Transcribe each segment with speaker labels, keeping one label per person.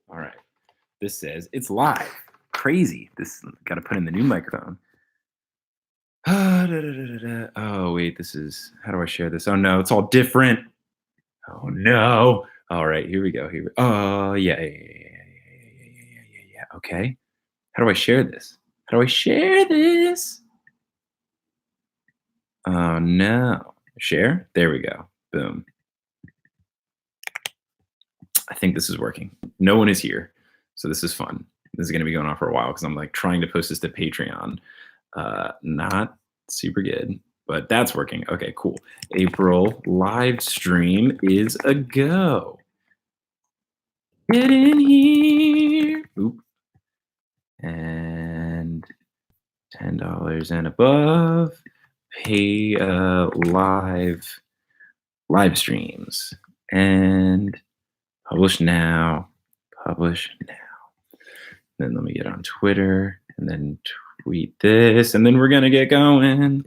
Speaker 1: All right. This says it's live. Crazy. This got to put in the new microphone. Oh, wait. This is, how do I share this? Oh, no. It's all different. Oh, no. All right. Here we go. Oh, yeah. Yeah. Okay. How do I share this? How do I share this? Oh, no. Share? There we go. Boom. I think this is working. No one is here. So this is fun. This is going to be going on for a while because I'm like trying to post this to Patreon. Not super good, but that's working. Okay, cool. April live stream is a go. Get in here. Oop. And $10 and above. Pay live streams. And publish now. Publish now. Then let me get on Twitter and then tweet this, and then we're gonna get going.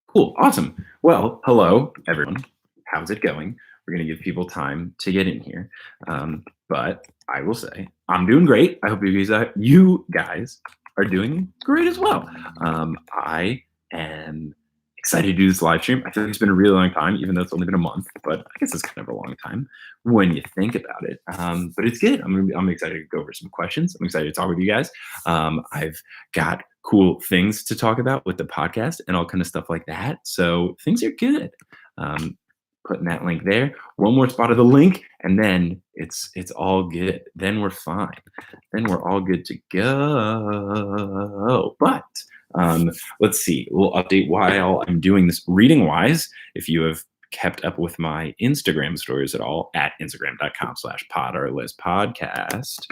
Speaker 1: Cool, awesome. Well, hello everyone. How's it going? We're gonna give people time to get in here, but I will say I'm doing great. I hope you guys are doing great as well. I am excited to do this live stream. I feel like it's been a really long time, even though it's only been a month, but I guess it's kind of a long time when you think about it. But it's good. I'm excited to go over some questions. I'm excited to talk with you guys. I've got cool things to talk about with the podcast and all kind of stuff like that. So things are good. Putting that link there. One more spot of the link, and then it's all good. Then we're fine. Then we're all good to go. But let's see. We'll update while I'm doing this reading wise. If you have kept up with my Instagram stories at all, at Instagram.com/Potterless podcast.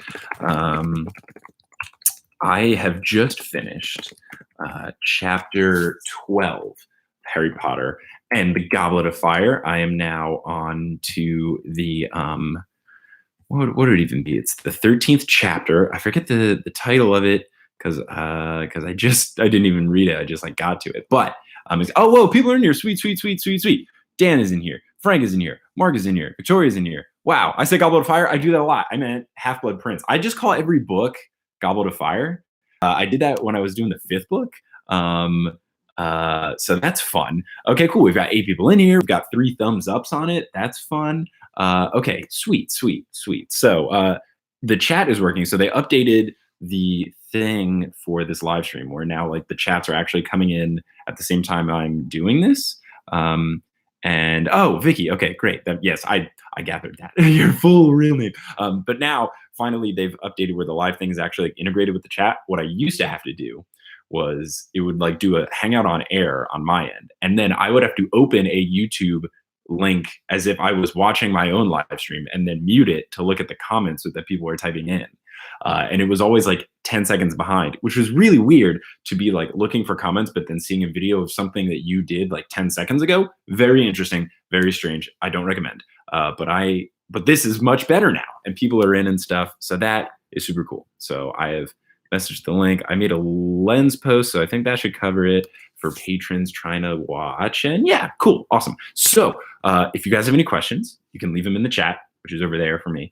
Speaker 1: I have just finished chapter 12, Harry Potter and the Goblet of Fire. I am now on to the what would it even be? It's the 13th chapter. I forget the title of it because I didn't even read it. I just like got to it. But oh whoa, people are in here. Sweet. Dan is in here. Frank is in here. Mark is in here. Victoria's in here. Wow, I say Goblet of Fire. I do that a lot. I meant Half-Blood Prince. I just call every book Goblet of Fire. I did that when I was doing the 5th book. So that's fun. Okay, cool. We've got 8 people in here. We've got 3 thumbs ups on it. That's fun. Okay, sweet. So the chat is working. So they updated the thing for this live stream where now like the chats are actually coming in at the same time I'm doing this. And oh, Vicky. Okay, great. Yes, I gathered that. Your full real name. But now finally they've updated where the live thing is actually like, integrated with the chat. What I used to have to do was it would like do a hangout on air on my end. And then I would have to open a YouTube link as if I was watching my own live stream and then mute it to look at the comments that people were typing in. And it was always like 10 seconds behind, which was really weird to be like looking for comments, but then seeing a video of something that you did like 10 seconds ago. Very interesting, very strange. I don't recommend. But this is much better now and people are in and stuff. So that is super cool. So I have messaged the link. I made a lens post, so I think that should cover it for patrons trying to watch. And yeah, cool, awesome. So if you guys have any questions, you can leave them in the chat, which is over there for me.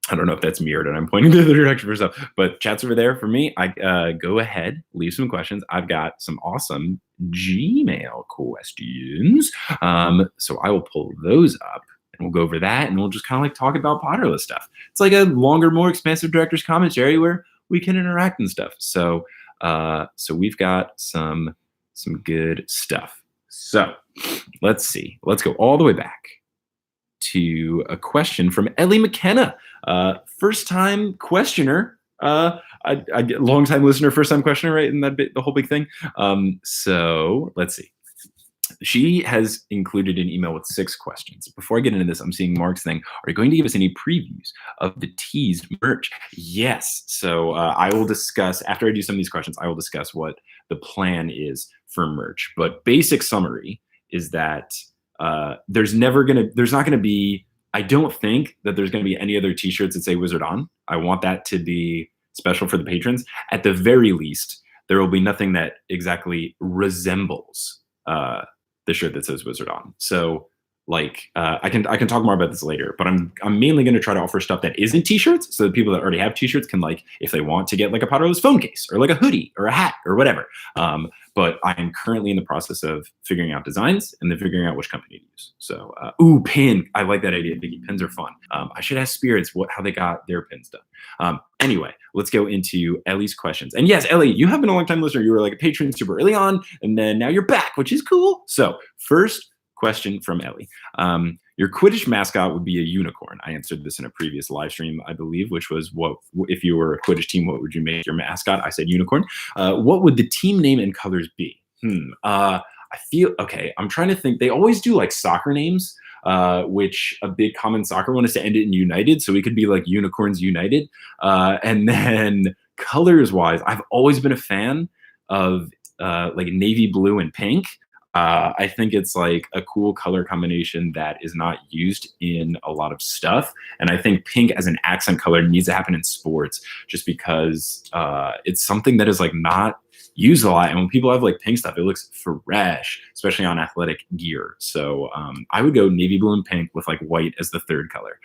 Speaker 1: I don't know if that's mirrored and I'm pointing to the direction for stuff, but chat's over there for me. I go ahead, leave some questions. I've got some awesome Gmail questions. So I will pull those up and we'll go over that and we'll just kind of like talk about Potterless stuff. It's like a longer, more expansive director's commentary where we can interact and stuff. So we've got some good stuff. So let's see. Let's go all the way back to a question from Ellie McKenna. First-time questioner. Long-time listener, first-time questioner, right? And the whole big thing. So let's see. She has included an email with 6 questions. Before I get into this, I'm seeing Mark's thing. Are you going to give us any previews of the teased merch? Yes. So I will discuss, after I do some of these questions, I will discuss what the plan is for merch. But basic summary is that there's not going to be, I don't think that there's going to be any other t-shirts that say Wizard On. I want that to be special for the patrons. At the very least, there will be nothing that exactly resembles the shirt that says Wizard On. So I can talk more about this later, but I'm mainly going to try to offer stuff that isn't t-shirts, so the people that already have t-shirts can, like, if they want to get like a Potterless phone case or like a hoodie or a hat or whatever. But I am currently in the process of figuring out designs and then figuring out which company to use. So, ooh, pin. I like that idea, Biggie. Pins are fun. I should ask Spirits how they got their pins done. Anyway, let's go into Ellie's questions. And yes, Ellie, you have been a long time listener. You were like a patron super early on, and then now you're back, which is cool. So first question from Ellie. Your Quidditch mascot would be a unicorn. I answered this in a previous live stream, I believe, which was, what if you were a Quidditch team, what would you make your mascot? I said unicorn. What would the team name and colors be? I feel, okay, I'm trying to think. They always do like soccer names, which a big common soccer one is to end it in United. So we could be like Unicorns United. And then colors wise, I've always been a fan of like navy blue and pink. I think it's like a cool color combination that is not used in a lot of stuff. And I think pink as an accent color needs to happen in sports just because it's something that is like not used a lot. And when people have like pink stuff, it looks fresh, especially on athletic gear. So I would go navy blue and pink with like white as the third color.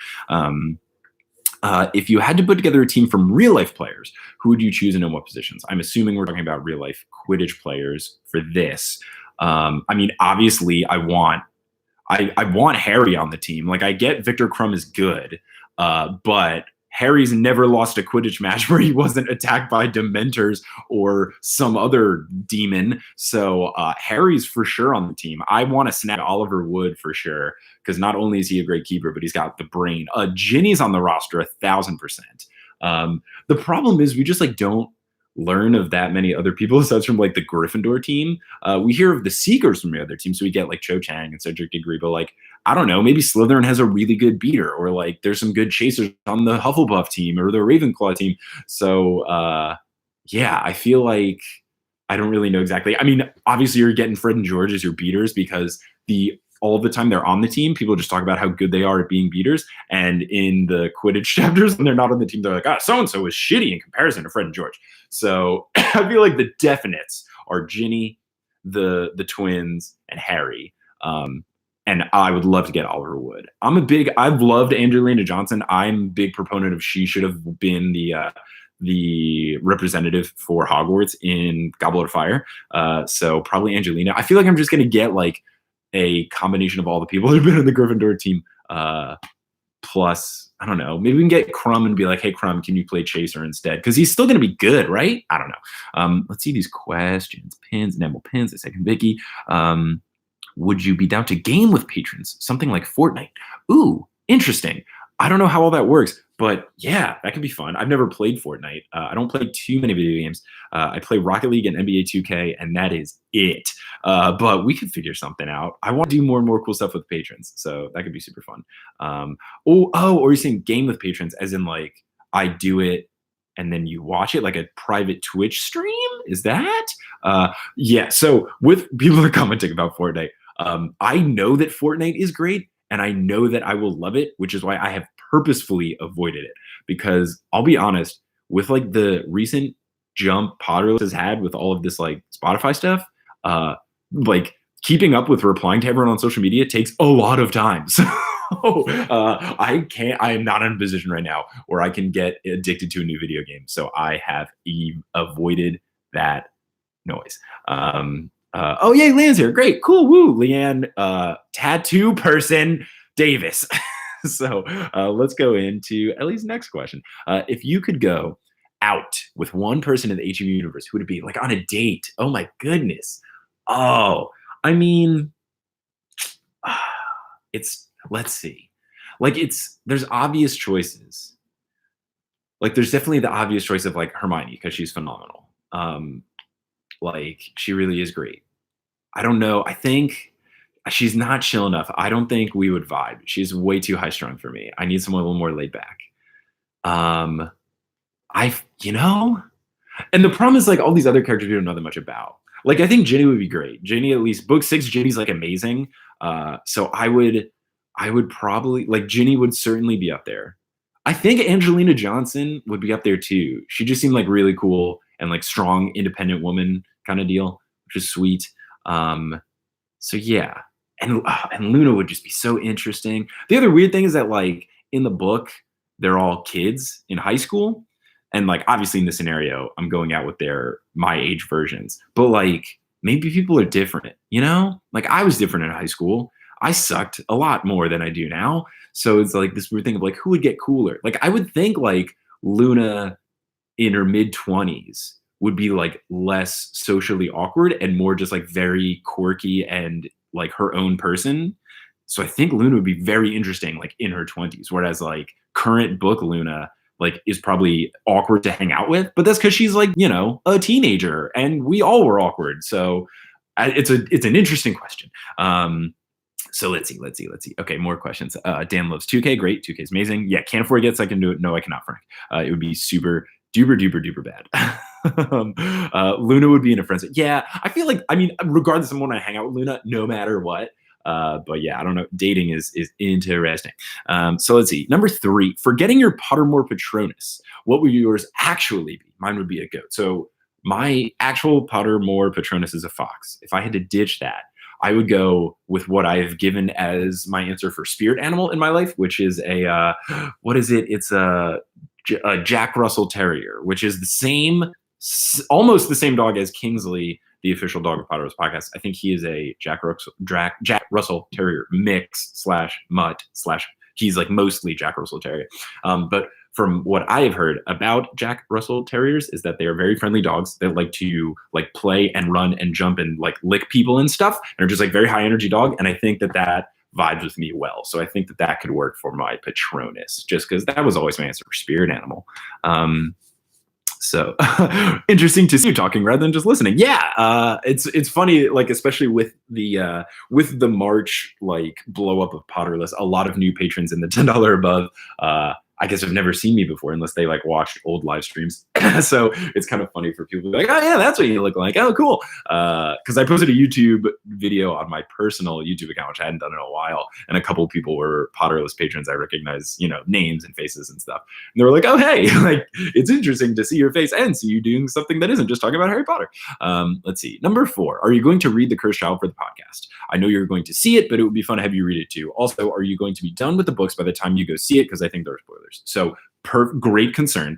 Speaker 1: If you had to put together a team from real life players, who would you choose and in what positions? I'm assuming we're talking about real life Quidditch players for this. I mean, obviously, I want Harry on the team. Like, I get Victor Crumb is good, but Harry's never lost a Quidditch match where he wasn't attacked by Dementors or some other demon. So Harry's for sure on the team. I want to snag Oliver Wood for sure, because not only is he a great keeper, but he's got the brain. Ginny's on the roster 1,000%. The problem is we just like don't learn of that many other people aside from like the Gryffindor team. We hear of the Seekers from the other team, so we get like Cho Chang and Cedric Diggory, but like, I don't know, maybe Slytherin has a really good beater, or like there's some good chasers on the Hufflepuff team or the Ravenclaw team. So yeah, I feel like I don't really know exactly. I mean, obviously you're getting Fred and George as your beaters because all the time they're on the team, people just talk about how good they are at being beaters. And in the Quidditch chapters, when they're not on the team, they're like, so-and-so was shitty in comparison to Fred and George. So I feel like the definites are Ginny, the twins, and Harry. And I would love to get Oliver Wood. I've loved Angelina Johnson. I'm a big proponent of she should have been the representative for Hogwarts in Goblet of Fire. So probably Angelina. I feel like I'm just going to get like a combination of all the people who've been in the Gryffindor team. Plus, I don't know, maybe we can get Crumb and be like, hey, Crumb, can you play Chaser instead? Because he's still going to be good, right? I don't know. Let's see these questions. Pins, Nemble Pins, a second Vicky. Would you be down to game with patrons? Something like Fortnite. Ooh, interesting. I don't know how all that works, but yeah, that could be fun. I've never played Fortnite. I don't play too many video games. I play Rocket League and NBA 2K, and that is it. But we could figure something out. I want to do more and more cool stuff with patrons, so that could be super fun. Or you're saying game with patrons, as in like I do it and then you watch it like a private Twitch stream? Is that? Yeah, so with people that are commenting about Fortnite, I know that Fortnite is great, and I know that I will love it, which is why I have purposefully avoided it. Because I'll be honest, with like the recent jump Potterless has had with all of this like Spotify stuff, like keeping up with replying to everyone on social media takes a lot of time. So I am not in a position right now where I can get addicted to a new video game. So I have avoided that noise. Oh, yay, Leanne's here. Great, cool, woo. Leanne, tattoo person, Davis. So let's go into Ellie's next question. If you could go out with one person in the HU universe, who would it be? Like on a date? Oh my goodness. Oh, I mean, let's see. Like there's obvious choices. Like there's definitely the obvious choice of like Hermione because she's phenomenal. Like she really is great. I don't know. I think she's not chill enough. I don't think we would vibe. She's way too high strung for me. I need someone a little more laid back. And the problem is like all these other characters we don't know that much about. Like I think Ginny would be great. Ginny, at least book 6, Ginny's like amazing. So I would probably like Ginny would certainly be up there. I think Angelina Johnson would be up there too. She just seemed like really cool and like strong, independent woman kind of deal, which is sweet. So yeah, and Luna would just be so interesting. The other weird thing is that like in the book, they're all kids in high school, and like obviously in the scenario, I'm going out with their my age versions, but like maybe people are different, you know? Like I was different in high school. I sucked a lot more than I do now. So it's like this weird thing of like who would get cooler? Like I would think like Luna in her mid 20s would be like less socially awkward and more just like very quirky and like her own person. So I think Luna would be very interesting like in her 20s, whereas like current book Luna like is probably awkward to hang out with, but that's because she's like, you know, a teenager and we all were awkward. So it's an interesting question. So let's see. Okay, more questions. Dan loves 2K. Great. 2K is amazing. Yeah, can't afford to get second to it. No, I cannot, Frank. It would be super duper bad. Luna would be in a frenzy. Yeah, I feel like, I mean, regardless of when I hang out with Luna, no matter what. But yeah, I don't know. Dating is interesting. So let's see. Number 3, forgetting your Pottermore Patronus. What would yours actually be? Mine would be a goat. So my actual Pottermore Patronus is a fox. If I had to ditch that, I would go with what I've given as my answer for spirit animal in my life, which is what is it? It's a Jack Russell Terrier, which is the same, almost the same dog as Kingsley, the official dog of Potterless podcast. I think he is a Jack Russell Terrier mix slash mutt slash. He's like mostly Jack Russell Terrier, but from what I have heard about Jack Russell Terriers is that they are very friendly dogs that like to like play and run and jump and like lick people and stuff, and are just like very high energy dog. And I think that vibes with me well. So I think that could work for my Patronus, just because that was always my answer for spirit animal. So interesting to see you talking rather than just listening. Yeah, it's funny, like especially with the March like blow up of Potterless, a lot of new patrons in the $10 above. I guess have never seen me before unless they like watched old live streams. So it's kind of funny for people to be like, oh yeah, that's what you look like. Oh, cool. Because I posted a YouTube video on my personal YouTube account, which I hadn't done in a while. And a couple of people were Potterless patrons. I recognize, you know, names and faces and stuff. And they were like, oh, hey, like it's interesting to see your face and see you doing something that isn't just talking about Harry Potter. Let's see. Number 4, are you going to read The Cursed Child for the podcast? I know you're going to see it, but it would be fun to have you read it too. Also, are you going to be done with the books by the time you go see it? Because I think there are spoilers. So great concern.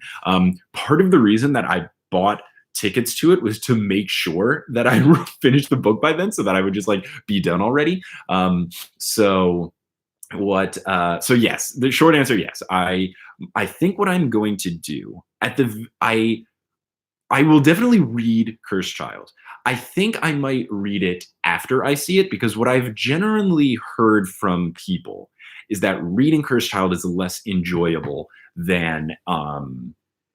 Speaker 1: Part of the reason that I bought tickets to it was to make sure that I finished the book by then so that I would just like be done already. So yes, the short answer, yes. I think what I'm going to do I will definitely read Cursed Child. I think I might read it after I see it, because what I've generally heard from people is that reading Cursed Child is less enjoyable than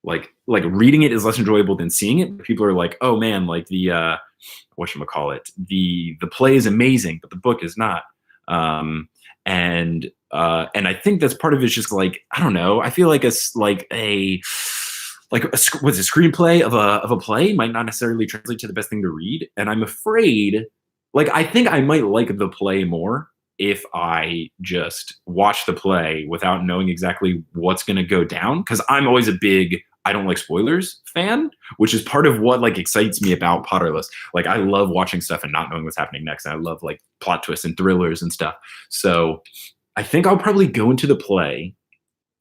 Speaker 1: like reading it is less enjoyable than seeing it. People are like, oh man, like the whatchamacallit, the play is amazing, but the book is not. And I think that's part of it's just like, I don't know, I feel like what's a screenplay of a play might not necessarily translate to the best thing to read. And I'm afraid, like, I think I might like the play more if I just watch the play without knowing exactly what's going to go down. Cause I'm always a big, I don't like spoilers fan, which is part of what like excites me about Potterless. Like I love watching stuff and not knowing what's happening next. And I love like plot twists and thrillers and stuff. So I think I'll probably go into the play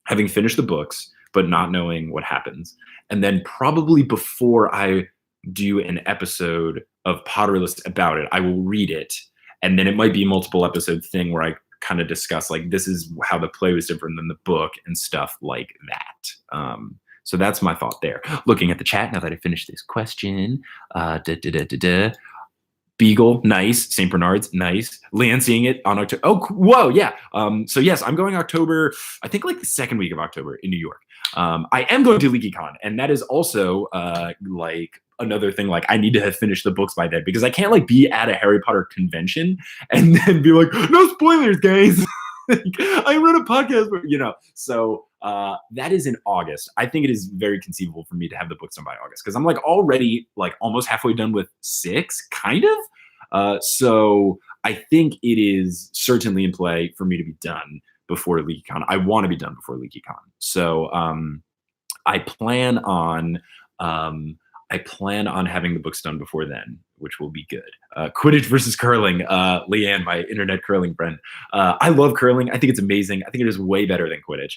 Speaker 1: having finished the books, but not knowing what happens. And then probably before I do an episode of Potterless about it, I will read it. And then it might be a multiple episode thing where I kind of discuss like, this is how the play was different than the book and stuff like that. So that's my thought there. Looking at the chat now that I finished this question. Beagle, nice. St. Bernard's, nice. Leanne seeing it on October. Oh, whoa, yeah. So yes, I'm going October, I think like the second week of October in New York. I am going to LeakyCon, and that is also like another thing. Like I need to have finished the books by then, because I can't like be at a Harry Potter convention and then be like, no spoilers, guys. I wrote a podcast, you know. So that is in August. I think it is very conceivable for me to have the books done by August, because I'm like already like almost halfway done with 6, kind of. So I think it is certainly in play for me to be done before LeakyCon. I want to be done before LeakyCon. So I plan on I plan on having the books done before then, which will be good. Quidditch versus curling. Leanne, my internet curling friend. I love curling. I think it's amazing. I think it is way better than Quidditch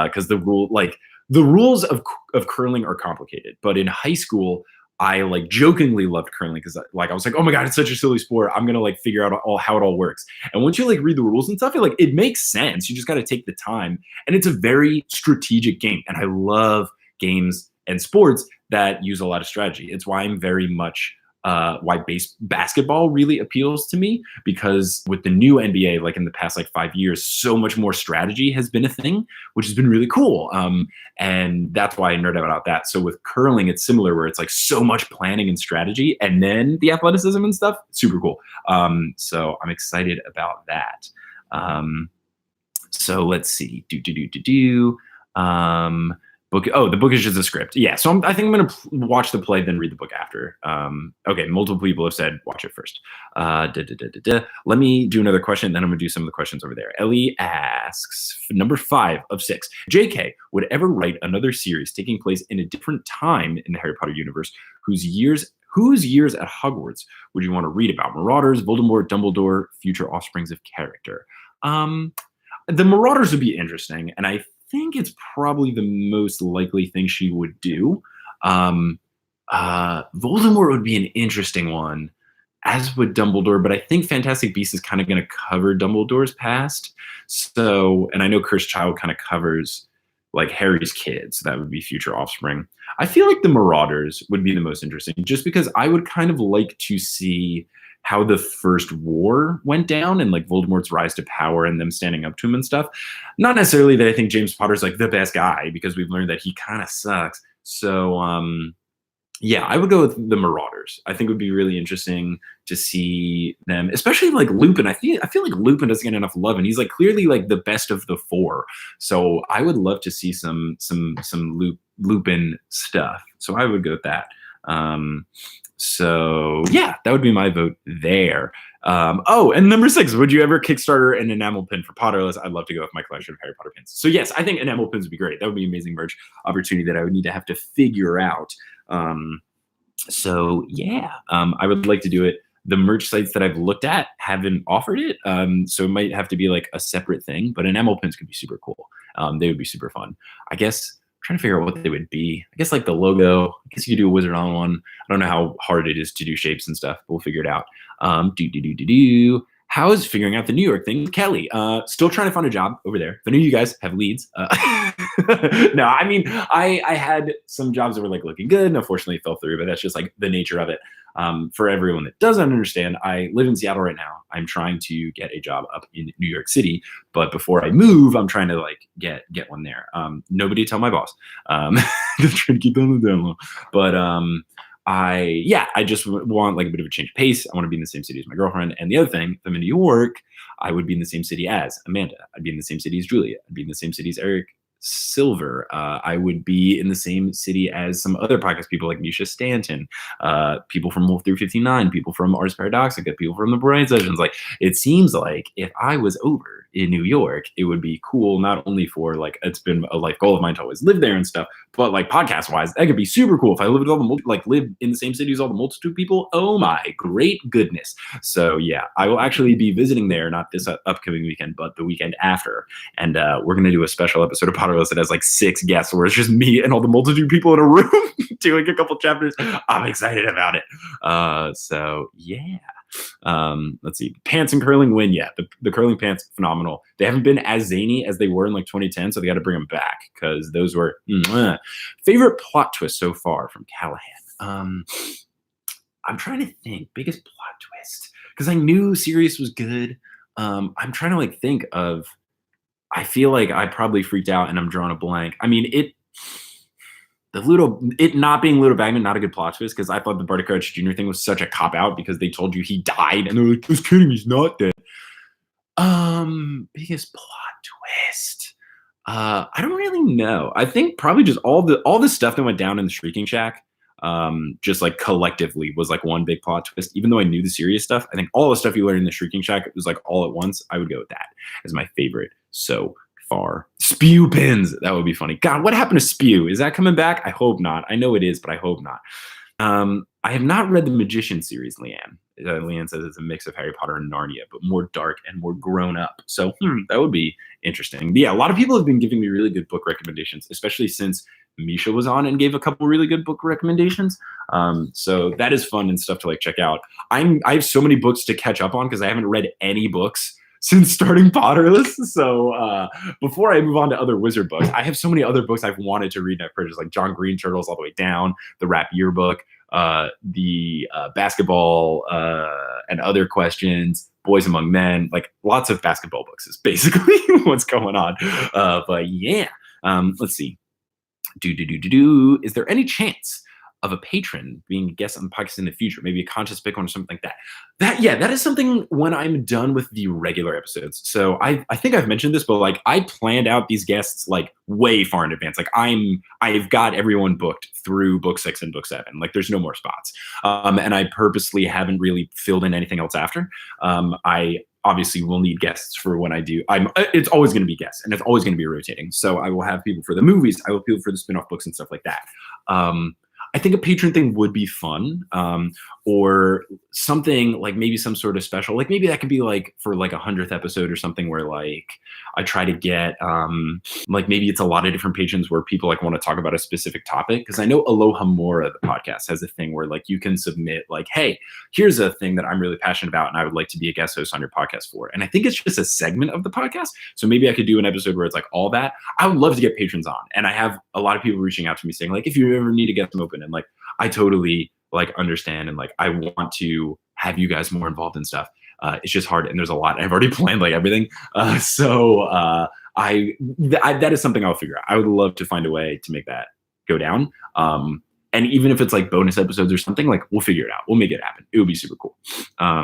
Speaker 1: because the rules of curling are complicated. But in high school, I like jokingly loved curling because like I was like, oh my god, it's such a silly sport. I'm gonna like figure out how it all works. And once you like read the rules and stuff, it makes sense. You just got to take the time, and it's a very strategic game. And I love games and sports that use a lot of strategy. It's why I'm very much why basketball really appeals to me, because with the new NBA, like in the past like 5 years, so much more strategy has been a thing, which has been really cool. And that's why I nerd out about that. So with curling, it's similar, where it's like so much planning and strategy, and then the athleticism and stuff. Super cool. So I'm excited about that. So let's see. Book. Oh, the book is just a script. Yeah. So I think I'm going to watch the play, then read the book after. Okay. Multiple people have said watch it first. Let me do another question. Then I'm going to do some of the questions over there. Ellie asks, number 5 of 6. JK would ever write another series taking place in a different time in the Harry Potter universe, whose years at Hogwarts would you want to read about? Marauders, Voldemort, Dumbledore, future offsprings of character. The Marauders would be interesting, and I think it's probably the most likely thing she would do. Voldemort would be an interesting one, as would Dumbledore, but I think Fantastic Beasts is kind of going to cover Dumbledore's past. So, and I know Cursed Child kind of covers like Harry's kids. So that would be future offspring. I feel like the Marauders would be the most interesting, just because I would kind of like to see how the first war went down and like Voldemort's rise to power and them standing up to him and stuff. Not necessarily that I think James Potter's like the best guy, because we've learned that he kind of sucks. So yeah, I would go with the Marauders. I think it would be really interesting to see them, especially like Lupin. I feel like Lupin doesn't get enough love, and he's like clearly like the best of the 4. So I would love to see some Lupin stuff. So I would go with that. So yeah, that would be my vote there. Oh, and number 6, would you ever Kickstarter an enamel pin for Potterless? I'd love to go with my collection of Harry Potter pins. So yes, I think enamel pins would be great. That would be an amazing merch opportunity that I would need to have to figure out. So yeah, I would like to do it. The merch sites that I've looked at haven't offered it. So it might have to be like a separate thing, but enamel pins could be super cool. They would be super fun. I guess trying to figure out what they would be. I guess like the logo. I guess you could do a Wizard on one. I don't know how hard it is to do shapes and stuff, but we'll figure it out. How is figuring out the New York thing with Kelly? Still trying to find a job over there. If any of you guys have leads. No, I mean, I had some jobs that were like looking good and unfortunately it fell through, but that's just like the nature of it. For everyone that doesn't understand, I live in Seattle right now. I'm trying to get a job up in New York City, but before I move, I'm trying to like get one there. Nobody tell my boss. Just trying to keep them on the down low. But I just want like a bit of a change of pace. I want to be in the same city as my girlfriend. And the other thing, if I'm in New York, I would be in the same city as Amanda. I'd be in the same city as Julia. I'd be in the same city as Eric Silver. I would be in the same city as some other podcast people like Misha Stanton, people from Wolf 359, people from Ars Paradoxica, people from the Bright Sessions. Like, it seems like if I was over in New York, it would be cool, not only for like, it's been a life goal of mine to always live there and stuff, but like podcast wise, that could be super cool if I lived with all the live in the same city as all the multitude of people. Oh my great goodness. So yeah, I will actually be visiting there, not this upcoming weekend, but the weekend after. And we're going to do a special episode of Potterless that has like 6 guests where it's just me and all the multitude of people in a room doing a couple chapters. I'm excited about it. So yeah. Let's see. Pants and curling win. Yeah, the curling pants, phenomenal. They haven't been as zany as they were in like 2010, so they got to bring them back because those were favorite plot twist so far from Callahan. I'm trying to think biggest plot twist because I knew Sirius was good. I'm trying to like think of. I feel like I probably freaked out and I'm drawing a blank. I mean, it not being Ludo Bagman, not a good plot twist, because I thought the Barty Crouch Jr. thing was such a cop-out because they told you he died and they're like, just kidding, he's not dead. Biggest plot twist. I don't really know. I think probably just all the stuff that went down in the Shrieking Shack, just like collectively was like one big plot twist. Even though I knew the serious stuff, I think all the stuff you learned in the Shrieking Shack was like all at once. I would go with that as my favorite so far. Spew pins. That would be funny. God, what happened to Spew? Is that coming back? I hope not. I know it is, but I hope not. I have not read the Magician series, Leanne. Leanne says it's a mix of Harry Potter and Narnia, but more dark and more grown up. So that would be interesting. But yeah, a lot of people have been giving me really good book recommendations, especially since Misha was on and gave a couple really good book recommendations. So that is fun and stuff to like check out. I have so many books to catch up on because I haven't read any books since starting Potterless. So before I move on to other wizard books, I have so many other books I've wanted to read and I've purchased, like John Green Turtles All the Way Down, the Rap Yearbook, the basketball and other questions, Boys Among Men, like lots of basketball books is basically what's going on. But yeah, let's see. Is there any chance of a patron being a guest on the podcast in the future? Maybe a contest pick one or something like that. That is something when I'm done with the regular episodes. So I think I've mentioned this, but like I planned out these guests like way far in advance. Like I've got everyone booked through book 6 and book 7. Like there's no more spots. And I purposely haven't really filled in anything else after. I obviously will need guests for when I do. It's always going to be guests and it's always going to be rotating. So I will have people for the movies. I will have people for the spin-off books and stuff like that. I think a patron thing would be fun, or something like maybe some sort of special, like maybe that could be like for like 100th episode or something where like I try to get like maybe it's a lot of different patrons where people like want to talk about a specific topic. Cause I know Aloha Mora, the podcast, has a thing where like you can submit like, hey, here's a thing that I'm really passionate about and I would like to be a guest host on your podcast for. And I think it's just a segment of the podcast. So maybe I could do an episode where it's like all that. I would love to get patrons on. And I have a lot of people reaching out to me saying like, if you ever need to get them open, and like, I totally like understand and like I want to have you guys more involved in stuff. It's just hard and there's a lot. I've already planned like everything. That is something I'll figure out. I would love to find a way to make that go down. And even if it's like bonus episodes or something, like we'll figure it out. We'll make it happen. It would be super cool. I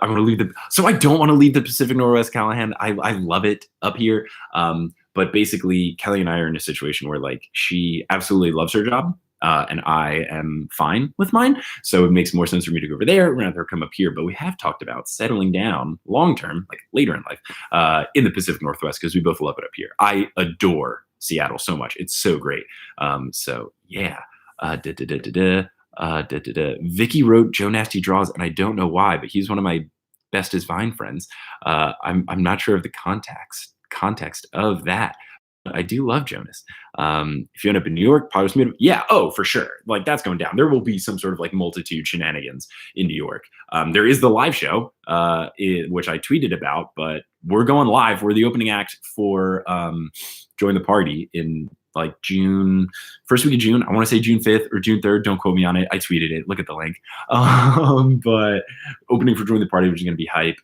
Speaker 1: want to leave I don't want to leave the Pacific Northwest, Callahan. I love it up here. But basically Kelly and I are in a situation where like she absolutely loves her job. And I am fine with mine. So it makes more sense for me to go over there rather than come up here. But we have talked about settling down long-term, like later in life, in the Pacific Northwest, because we both love it up here. I adore Seattle so much. It's so great. So yeah. Vicky wrote Joe Nasty Draws, and I don't know why, but he's one of my bestest Vine friends. I'm not sure of the context of that. I do love Jonas. If you end up in New York, Potterless Meetup, yeah, oh, for sure. Like that's going down. There will be some sort of like multitude shenanigans in New York. There is the live show, which I tweeted about, but we're going live. We're the opening act for Join the Party in like first week of June. I want to say June 5th or June 3rd. Don't quote me on it. I tweeted it. Look at the link. But opening for Join the Party, which is going to be hype.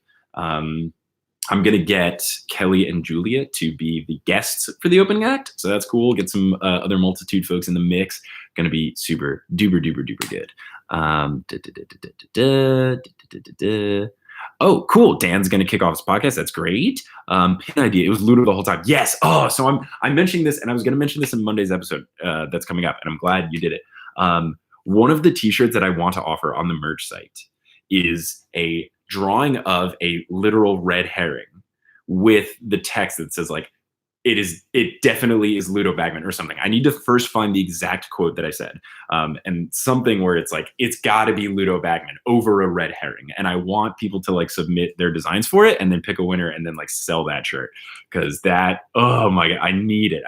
Speaker 1: I'm going to get Kelly and Julia to be the guests for the opening act. So that's cool. Get some other multitude folks in the mix. Going to be super duper good. Oh, cool. Dan's going to kick off his podcast. That's great. Pin idea. It was Ludo the whole time. Yes. Oh, so I'm mentioning this, and I was going to mention this in Monday's episode that's coming up, and I'm glad you did it. One of the t-shirts that I want to offer on the merch site is a drawing of a literal red herring with the text that says like, it definitely is Ludo Bagman or something. I need to first find the exact quote that I said. And something where it's like, it's gotta be Ludo Bagman over a red herring. And I want people to like submit their designs for it and then pick a winner and then like sell that shirt. Cause that, oh my God, I need it.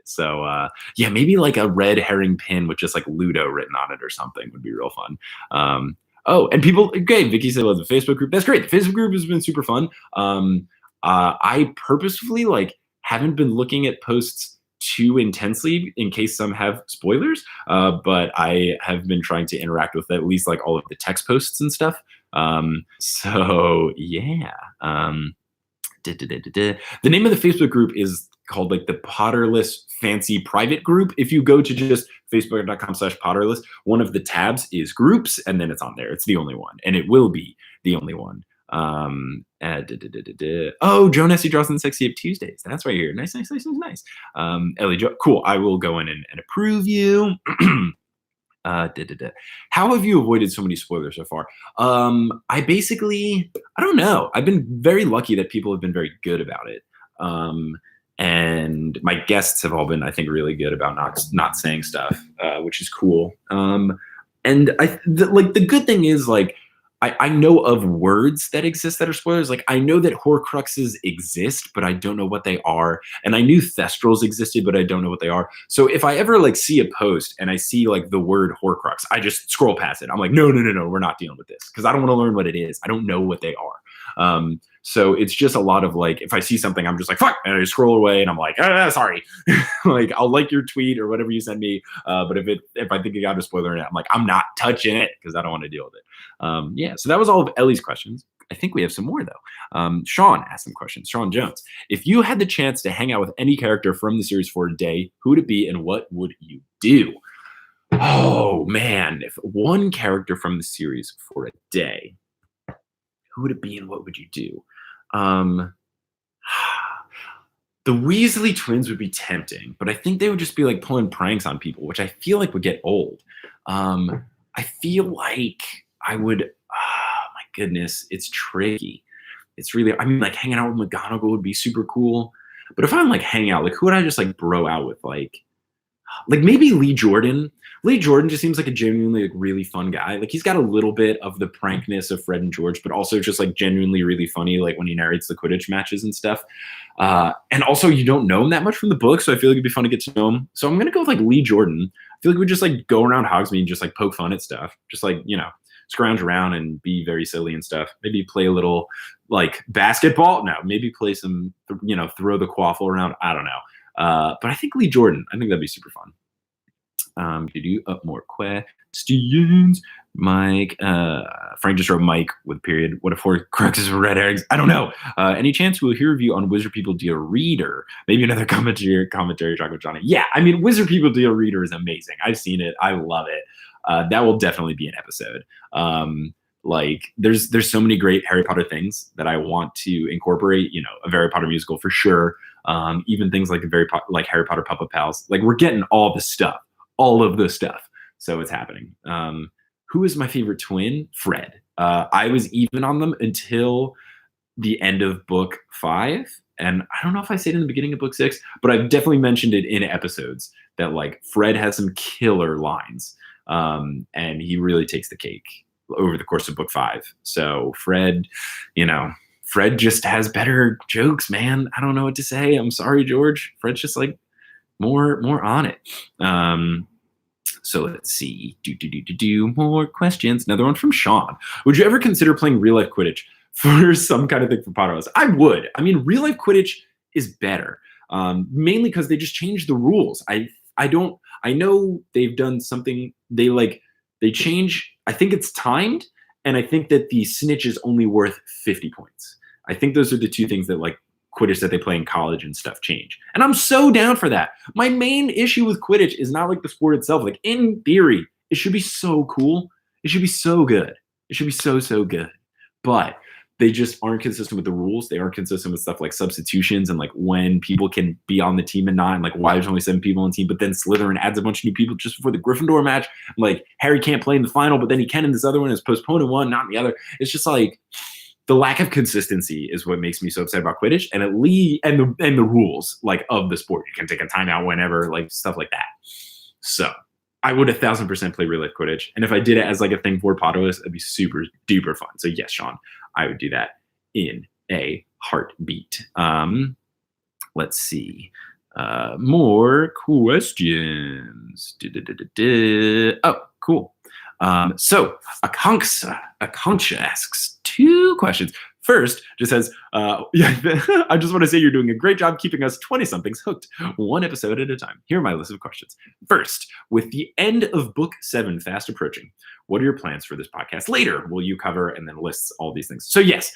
Speaker 1: So yeah, maybe like a red herring pin with just like Ludo written on it or something would be real fun. Oh, and people, okay, Vicky said, well, the Facebook group. That's great. The Facebook group has been super fun. I purposefully like haven't been looking at posts too intensely in case some have spoilers, but I have been trying to interact with at least like all of the text posts and stuff. So yeah. The name of the Facebook group is called like the Potterless Fancy Private Group. If you go to just facebook.com/Potterless, one of the tabs is groups, and then it's on there. It's the only one, and it will be the only one. Oh, Joe Nessie draws in Sexy Up Tuesdays. That's right here. Nice. Ellie Joe, cool. I will go in and approve you. How have you avoided so many spoilers so far? I don't know. I've been very lucky that people have been very good about it. and my guests have all been, I think, really good about not saying stuff, which is cool. And like the good thing is like I know of words that exist that are spoilers. Like I know that Horcruxes exist, but I don't know what they are. And I knew Thestrals existed, but I don't know what they are. So if I ever like see a post and I see like the word Horcrux, I just scroll past it. I'm like, no, we're not dealing with this because I don't want to learn what it is. I don't know what they are. So it's just a lot of like, if I see something, I'm just like, fuck, and I scroll away and I'm like, sorry. Like I'll like your tweet or whatever you send me. But if I think you got a spoiler in it, I'm like, I'm not touching it because I don't want to deal with it. Yeah, so that was all of Ellie's questions. I think we have some more though. Sean asked some questions. Sean Jones, if you had the chance to hang out with any character from the series for a day, who would it be and what would you do? Oh man, if one character from the series for a day, who would it be and what would you do? The Weasley twins would be tempting, but I think they would just be like pulling pranks on people, which I feel like would get old. I feel like I would, my goodness, it's tricky. It's really, I mean, like hanging out with McGonagall would be super cool. But if I'm like hanging out, like who would I just like bro out with? Like maybe Lee Jordan. Lee Jordan just seems like a genuinely like really fun guy. Like he's got a little bit of the prankness of Fred and George, but also just like genuinely really funny, like when he narrates the Quidditch matches and stuff. And also you don't know him that much from the book, so I feel like it'd be fun to get to know him. So I'm gonna go with like Lee Jordan. I feel like we just like go around Hogsmeade and just like poke fun at stuff. Just like, you know, scrounge around and be very silly and stuff. Maybe play a little like basketball. No, maybe play some, you know, throw the quaffle around. I don't know. But I think Lee Jordan, I think that'd be super fun. To do up more questions. Mike, Frank just wrote Mike with period. What if Horcruxes were red herrings? I don't know. Any chance we'll hear a review on Wizard People Deal Reader? Maybe another commentary talking with Johnny. Yeah, I mean, Wizard People Deal Reader is amazing. I've seen it. I love it. That will definitely be an episode. Like there's so many great Harry Potter things that I want to incorporate, you know, a Harry Potter musical for sure. Even things like like Harry Potter Puppet Pals. Like we're getting all the stuff. All of the stuff. So it's happening. Who is my favorite twin? Fred. I was even on them until the end of book 5. And I don't know if I said it in the beginning of book 6, but I've definitely mentioned it in episodes that like Fred has some killer lines. And he really takes the cake over the course of book 5. So Fred, you know, Fred just has better jokes, man. I don't know what to say. I'm sorry, George. Fred's just like more on it. So let's see. More questions. Another one from Sean. Would you ever consider playing real life Quidditch for some kind of thing for Potterless? I would. I mean, real life Quidditch is better, mainly because they just changed the rules. I know they've done something. They change. I think it's timed, and I think that the snitch is only worth 50 points. I think those are the two things that like Quidditch that they play in college and stuff change. And I'm so down for that. My main issue with Quidditch is not like the sport itself. Like in theory, it should be so cool. It should be so good. It should be so good. But they just aren't consistent with the rules. They aren't consistent with stuff like substitutions and like when people can be on the team and not, and like why there's only 7 people on the team, but then Slytherin adds a bunch of new people just before the Gryffindor match. Like Harry can't play in the final, but then he can in this other one. Is postponed in one, not in the other. It's just like the lack of consistency is what makes me so upset about Quidditch, and the rules like of the sport. You can take a timeout whenever, like stuff like that. So I would 1,000% play real life Quidditch, and if I did it as like a thing for Potterless, it'd be super duper fun. So yes, Sean, I would do that in a heartbeat. Let's see. More questions. Oh, cool. So Akanksha asks 2 questions. First, just says, yeah, I just want to say you're doing a great job keeping us 20-somethings hooked, one episode at a time. Here are my list of questions. First, with the end of book 7 fast approaching, what are your plans for this podcast? Later, will you cover and then lists all these things? So yes,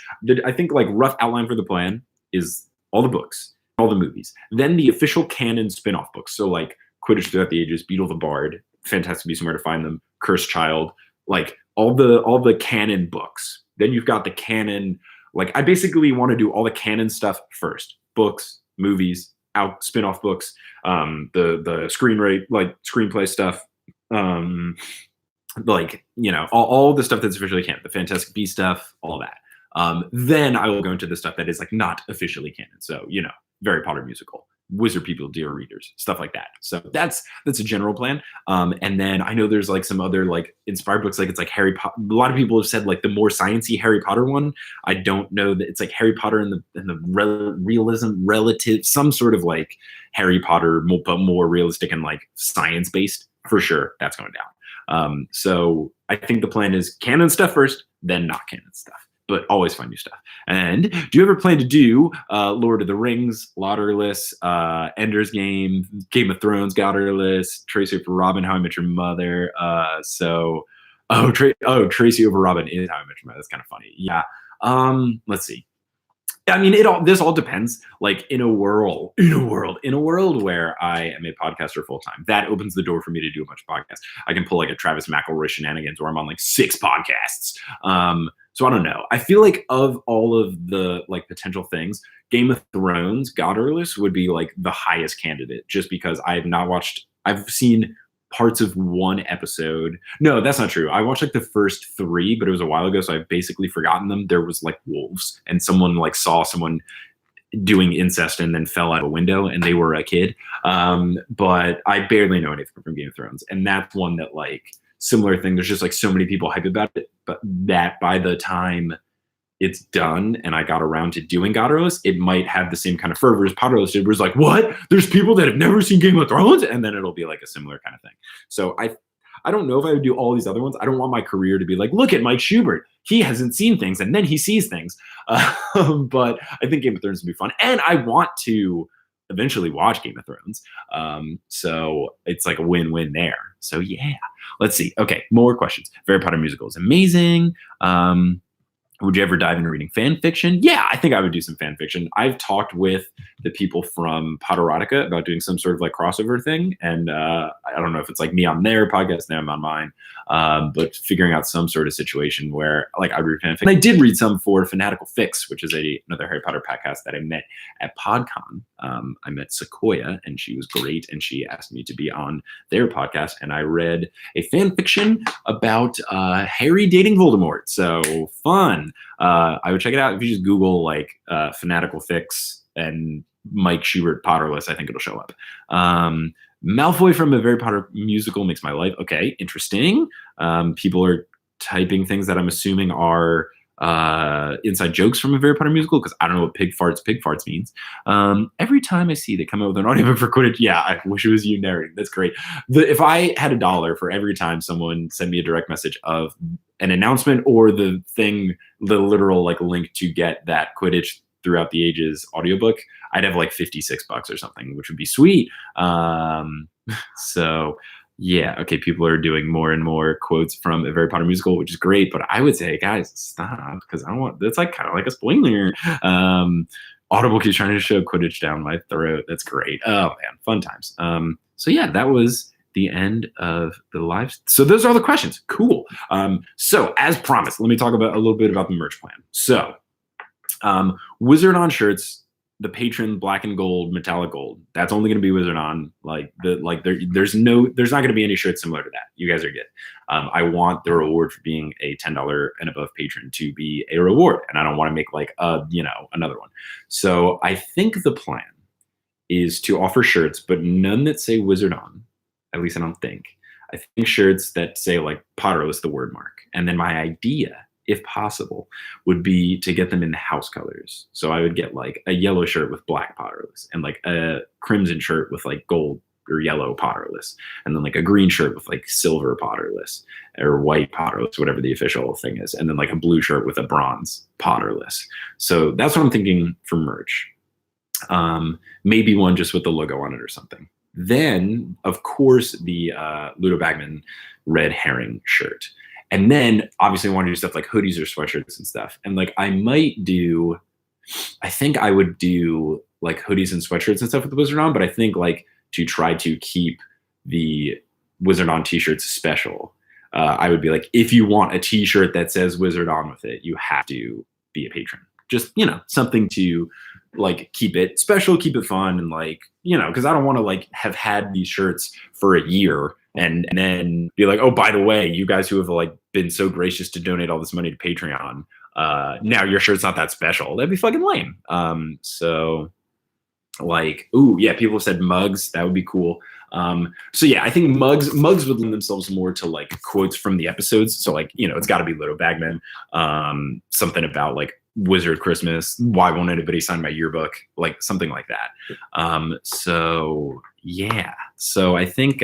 Speaker 1: I think like rough outline for the plan is all the books, all the movies, then the official canon spin-off books. So like Quidditch Throughout the Ages, Beetle the Bard, Fantastic Beasts and Where to Find Them, Cursed Child, like all the canon books. Then you've got the canon. Like I basically want to do all the canon stuff first: books, movies, spin-off books, the screenplay stuff, like you know all the stuff that's officially canon, the Fantastic Beasts stuff, all that. Then I will go into the stuff that is like not officially canon. So you know, Harry Potter musical, wizard people, dear readers, stuff like that. So that's a general plan. And then I know there's like some other like inspired books, like it's like Harry Potter. A lot of people have said like the more sciencey Harry Potter one. I don't know that it's like Harry Potter and the realism relative, some sort of like Harry Potter, but more realistic and like science based for sure. That's going down. So I think the plan is canon stuff first, then not canon stuff, but always find new stuff. And do you ever plan to do Lord of the Rings, Potterless, Ender's Game, Game of Thrones, Potterless, Tracy over Robin, How I Met Your Mother? Tracy over Robin is How I Met Your Mother. That's kind of funny. Yeah. Let's see. I mean, this all depends. Like in a world where I am a podcaster full time, that opens the door for me to do a bunch of podcasts. I can pull like a Travis McElroy shenanigans where I'm on like 6 podcasts. So I don't know. I feel like of all of the like potential things, Game of Thrones, Godderless would be like the highest candidate, just because I've seen parts of one episode. No, that's not true. I watched like the first 3, but it was a while ago, so I've basically forgotten them. There was like wolves, and someone like saw someone doing incest and then fell out of a window, and they were a kid. But I barely know anything from Game of Thrones, and that's one that like similar thing. There's just like so many people hype about it, but that by the time it's done and I got around to doing Godderless, it might have the same kind of fervor as Potterless did, where it's like, what? There's people that have never seen Game of Thrones? And then it'll be like a similar kind of thing. So I don't know if I would do all these other ones. I don't want my career to be like, look at Mike Schubert. He hasn't seen things and then he sees things. But I think Game of Thrones would be fun. And I want to eventually watch Game of Thrones. So it's like a win-win there. So yeah, let's see. Okay, more questions. Harry Potter musical is amazing. Would you ever dive into reading fan fiction? Yeah, I think I would do some fan fiction. I've talked with the people from Potterotica about doing some sort of like crossover thing. And I don't know if it's like me on their podcast, them on mine, but figuring out some sort of situation where like I read fan fiction. And I did read some for Fanatical Fix, which is another Harry Potter podcast that I met at PodCon. I met Sequoia and she was great. And she asked me to be on their podcast. And I read a fan fiction about Harry dating Voldemort. So fun. I would check it out. If you just Google like Fanatical Fix and Mike Schubert Potterless, I think it'll show up. Malfoy from a Harry Potter musical makes my life. Okay, interesting. People are typing things that I'm assuming are inside jokes from a Harry Potter musical, because I don't know what pig farts means. Every time I see they come out with an audiobook for Quidditch, yeah, I wish it was you narrating. That's great. If I had $1 for every time someone sent me a direct message of an announcement or the literal like link to get that Quidditch Throughout the Ages audiobook, I'd have like $56 or something, which would be sweet. So yeah, okay, people are doing more and more quotes from a Harry Potter musical, which is great, but I would say, guys, stop, because I don't want, that's like kind of like a spoiler. Audible keeps trying to shove Quidditch down my throat. That's great. Oh man, fun times. So yeah, that was the end of the live. So those are all the questions. Cool. So as promised, let me talk about a little bit about the merch plan. So Wizard On shirts, the patron black and gold, metallic gold, that's only going to be Wizard On. There's not going to be any shirts similar to that. You guys are good. I want the reward for being a $10 and above patron to be a reward, and I don't want to make like another one. So I think the plan is to offer shirts, but none that say Wizard On. At least I don't think. I think shirts that say like Potterless, the word mark, and then my idea, if possible, would be to get them in the house colors. So I would get like a yellow shirt with black Potterless, and like a crimson shirt with like gold or yellow Potterless, and then like a green shirt with like silver Potterless or white Potterless, whatever the official thing is, and then like a blue shirt with a bronze Potterless. So that's what I'm thinking for merch. Maybe one just with the logo on it or something. Then, of course, the Ludo Bagman red herring shirt. And then obviously I want to do stuff like hoodies or sweatshirts and stuff. And like I think I would do like hoodies and sweatshirts and stuff with the Wizard On, but I think like to try to keep the Wizard On t-shirts special, I would be like, if you want a t-shirt that says Wizard On with it, you have to be a patron. Just, something to like keep it special, keep it fun, and like, because I don't want to like have had these shirts for a year and then be like, oh, by the way, you guys who have like been so gracious to donate all this money to Patreon, now your shirt's not that special. That'd be fucking lame. So like, ooh, yeah, people have said mugs. That would be cool. So yeah, I think mugs would lend themselves more to like quotes from the episodes. So like, it's got to be Little Bagman. Something about like Wizard Christmas. Why won't anybody sign my yearbook? Like something like that. So yeah. So I think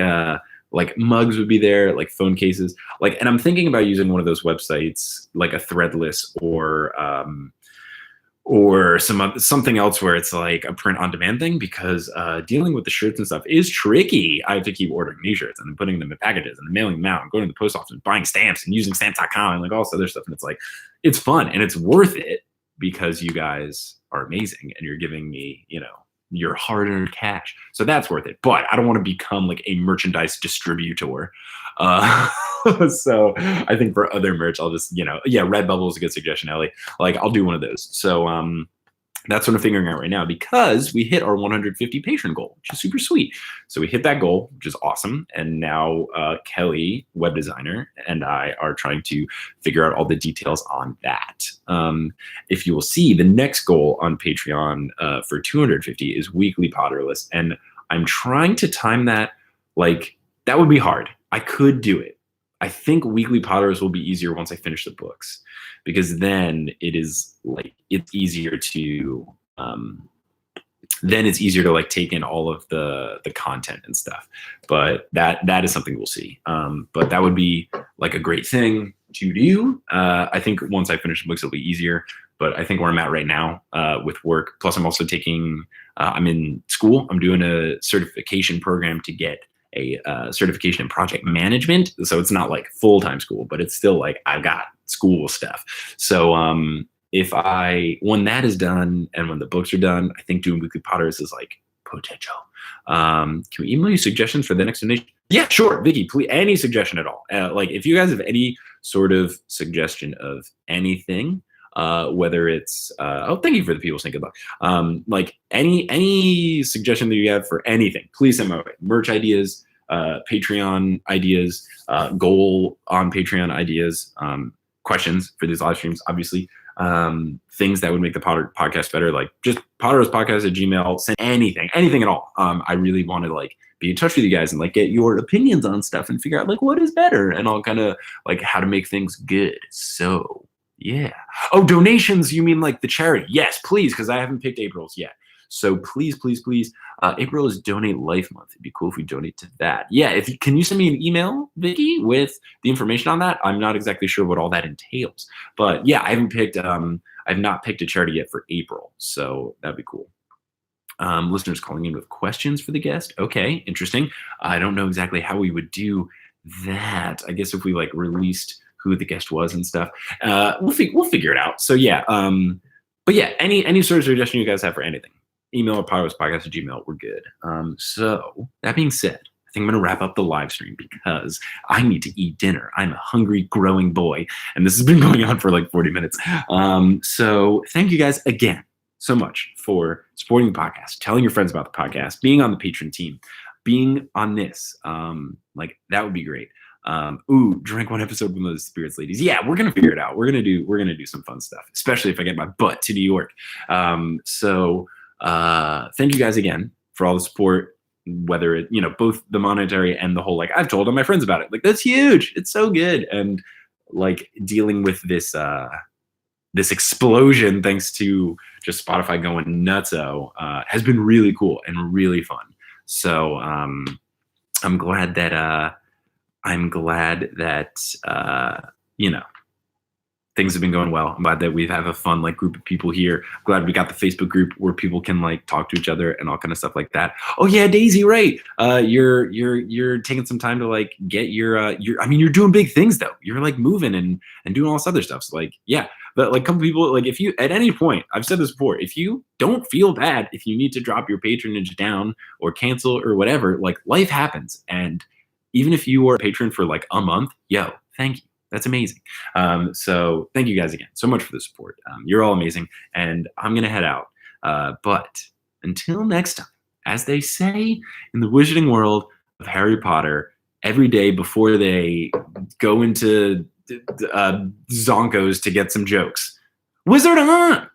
Speaker 1: like mugs would be there, like phone cases, like, and I'm thinking about using one of those websites, like a Threadless or something else where it's like a print on demand thing, because dealing with the shirts and stuff is tricky. I have to keep ordering new shirts and then putting them in packages and then mailing them out and going to the post office and buying stamps and using stamps.com and like all this other stuff. And it's like, it's fun and it's worth it because you guys are amazing and you're giving me, your hard-earned cash. So that's worth it. But I don't want to become like a merchandise distributor. So I think for other merch, I'll just, Redbubble is a good suggestion, Ellie. Like I'll do one of those. So that's what I'm figuring out right now, because we hit our 150 patron goal, which is super sweet. So we hit that goal, which is awesome. And now Kelly, web designer, and I are trying to figure out all the details on that. If you will see, the next goal on Patreon for 250 is weekly Potterless. And I'm trying to time that. Like, that would be hard. I could do it. I think weekly Potterless will be easier once I finish the books, because then it's easier to like take in all of the content and stuff. But that is something we'll see. But that would be like a great thing to do. I think once I finish the books, it'll be easier. But I think where I'm at right now with work, plus I'm also taking, I'm in school. I'm doing a certification program to get a certification in project management. So it's not like full-time school, but it's still like I've got school stuff. So when that is done and when the books are done, I think doing weekly Potters is like potential. Can we email you suggestions for the next donation? Yeah, sure, Vicky, please, any suggestion at all. Like if you guys have any sort of suggestion of anything, whether it's thank you for the people saying good luck. Like any suggestion that you have for anything, please send my way. Merch ideas, Patreon ideas, goal on Patreon ideas, questions for these live streams, obviously. Things that would make the Potter podcast better, like just potterspodcast@gmail.com. Send anything at all. I really want to like be in touch with you guys and like get your opinions on stuff and figure out like what is better and all kind of like how to make things good. So yeah. Oh, donations, you mean like the charity? Yes, please, because I haven't picked April's yet. So please. April is Donate Life Month. It'd be cool if we donate to that. Yeah, can you send me an email, Vicky, with the information on that? I'm not exactly sure what all that entails. But yeah, I've not picked a charity yet for April. So that'd be cool. Listeners calling in with questions for the guest. Okay, interesting. I don't know exactly how we would do that. I guess if we like released who the guest was and stuff, we'll figure it out. So yeah, but yeah, any sort of suggestion you guys have for anything, email at potterspodcast@gmail.com. We're good. So that being said, I think I'm gonna wrap up the live stream because I need to eat dinner. I'm a hungry, growing boy, and this has been going on for like 40 minutes. So thank you guys again so much for supporting the podcast, telling your friends about the podcast, being on the patron team, being on this. Like that would be great. Drink one episode with those spirits ladies. Yeah, we're gonna figure it out. We're gonna do some fun stuff, especially if I get my butt to New York. So thank you guys again for all the support, whether it, both the monetary and the whole, like, I've told all my friends about it. Like, that's huge. It's so good. And like dealing with this this explosion thanks to just Spotify going nutso has been really cool and really fun. So I'm glad that things have been going well. I'm glad that we have a fun like group of people here. I'm glad we got the Facebook group where people can like talk to each other and all kind of stuff like that. Oh yeah, Daisy, right? You're taking some time to like get you're doing big things though. You're like moving and doing all this other stuff. So like, yeah, but like, couple people, like, if you at any point, I've said this before, if you don't feel bad, if you need to drop your patronage down or cancel or whatever, like, life happens. And even if you are a patron for like a month, thank you. That's amazing. So thank you guys again so much for the support. You're all amazing. And I'm going to head out. But until next time, as they say in the wizarding world of Harry Potter, every day before they go into Zonko's to get some jokes, wizard on!